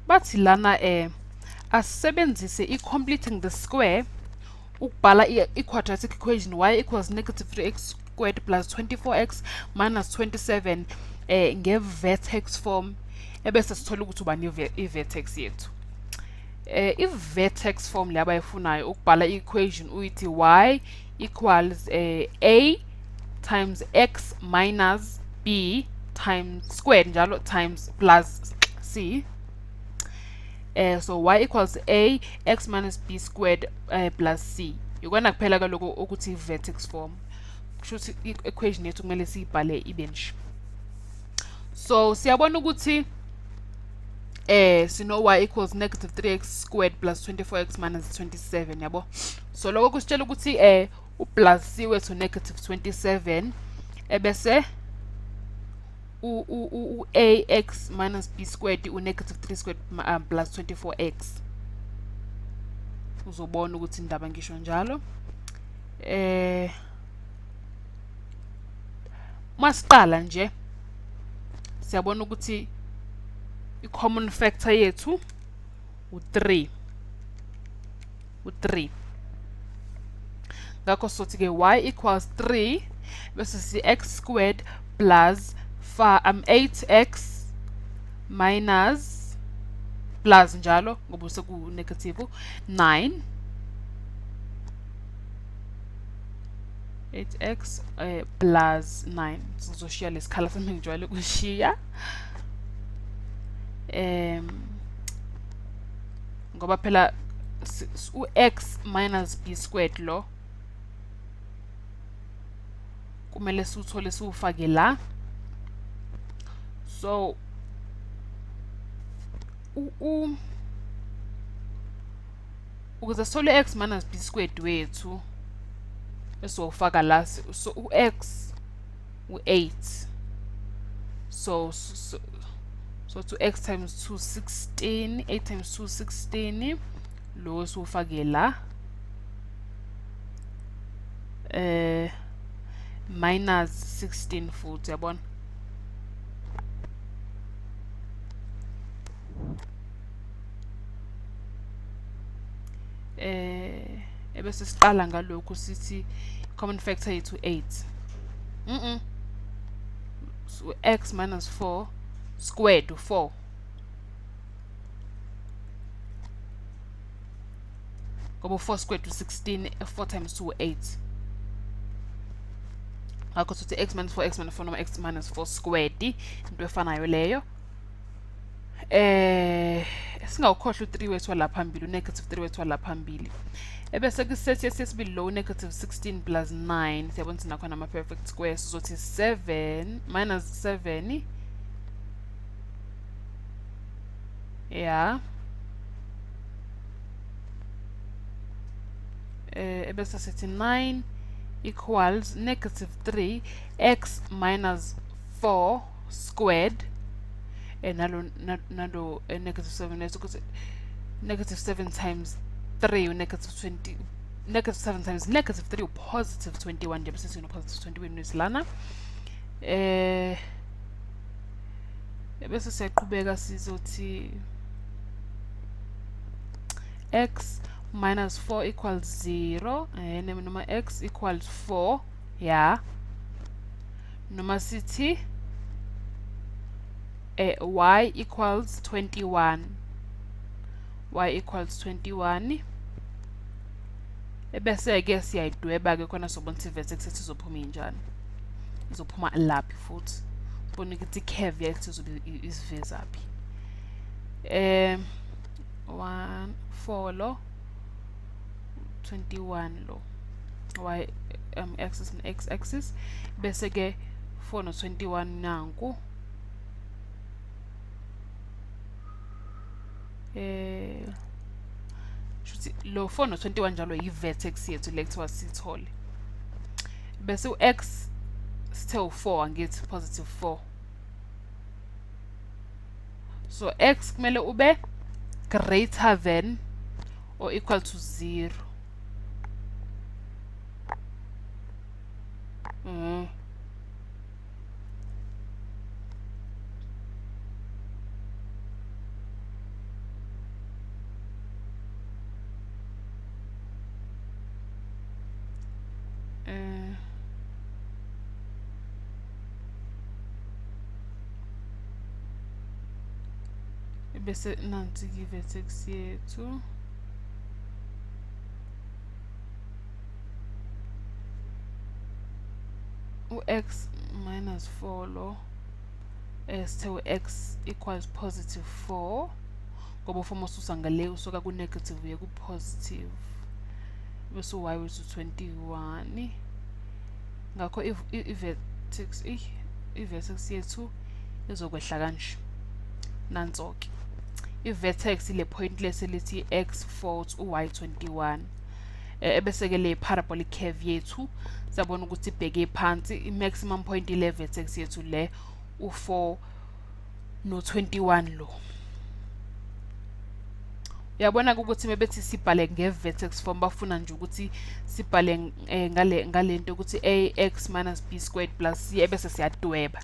bathi lana asebenzise completing the square ukubhala i-quadratic equation y equals negative 3x squared plus 24x minus 27 nge-vertex form ebese sithola ukuthi ubani i-vertex yethu. I-vertex form le abayifunayo ukubhala i-equation uyithi y equals a times x minus b times squared njalo times plus c. So y equals a x minus b squared plus c. Yokona kuphela kaloko ukuthi vertex form. Kusho ukuthi i-equation yethu kumele siyibhale ibe nje. So siyabona ukuthi sino y equals negative 3x squared plus 24x minus 27 yabo. So lokho kusitshela ukuthi u-plus c wethu negative 27 ebese ax minus b squared u-negative 3 squared plus 24x. Uzobona ukuthi indaba ngisho njalo. Masiqala nje siyabona ukuthi i-common factor yethu u-3 ngakho sothi ke y equals 3 bese si x squared plus 8x minus plus njalo ngoba seku negative 9 8x plus 9 sizoshiya lesikhala sami ngijwayele ukushiya ngoba phela u-x minus b squared lo kumele siwuthole siwufake la. So ukuze sithole x minus b squared wethu esizofaka la, so u-x u-8 so to x times 2 16 8 times 2 16 lo siwufake la minus 16 futhi yabona. Ebese siqala ngalokho sithi common factor yethu 8 so x minus 4 squared 4 ngoba 4 squared 16 4 times 2 8 ngakho sithi x minus 4 x minus 4 noma x minus 4 squared into efanayo leyo. Singawukhohlwa u3 wethu la phambili u-negative 3 wethu la phambili ebese kusethi sesibili lo negative 16 plus 9 siyabona ukuthi nakho nama perfect square sizothi 7 minus 7 ebese sithi 9 equals negative 3 x minus 4 squared nalo negative 7 let's look at negative 7 times 3 negative 20 negative 7 times negative 3 positive 21 nje bese sino positive 21 nesilana bese siyaqhubeka sizothi x minus 4 equals 0 noma x equals 4 noma sithi y equals 21 y equals 21 ebese ke siyayidweba ke khona sobona ukuthi vertex ethu izophuma injani izophuma laphi futhi ubona ukuthi curve yethu izobe isivezaphi 1 4 lo 21 lo y axis and x axis bese ke 4 no 21 nanku shuthi lo 4 no 21 njalo yi-vertex yethu le kuthiwa sithole bese u-x sithe u4 angithi positive 4 so x kumele ube greater than or equal to 0 bese nansi i-vertex yethu u-x minus 4 lo sithe u-x equals positive 4 ngoba ufoma ususa ngale usuka ku-negative uye ku-positive bese y wethu 21 ngakho i-vertex yethu izokwehla kanje nanso-ke i-vertex ile point leselithi x 4 u-y 21 ebese-ke le parabolic curve yethu sabona ukuthi ibheke phansi i-maximum point ile vertex yethu le u4 no21 lo uyabona ukuthi mebethi sibhale nge-vertex form bafuna nje ukuthi sibhale ngalento ukuthi ax minus b squared plus c ebese siyadweba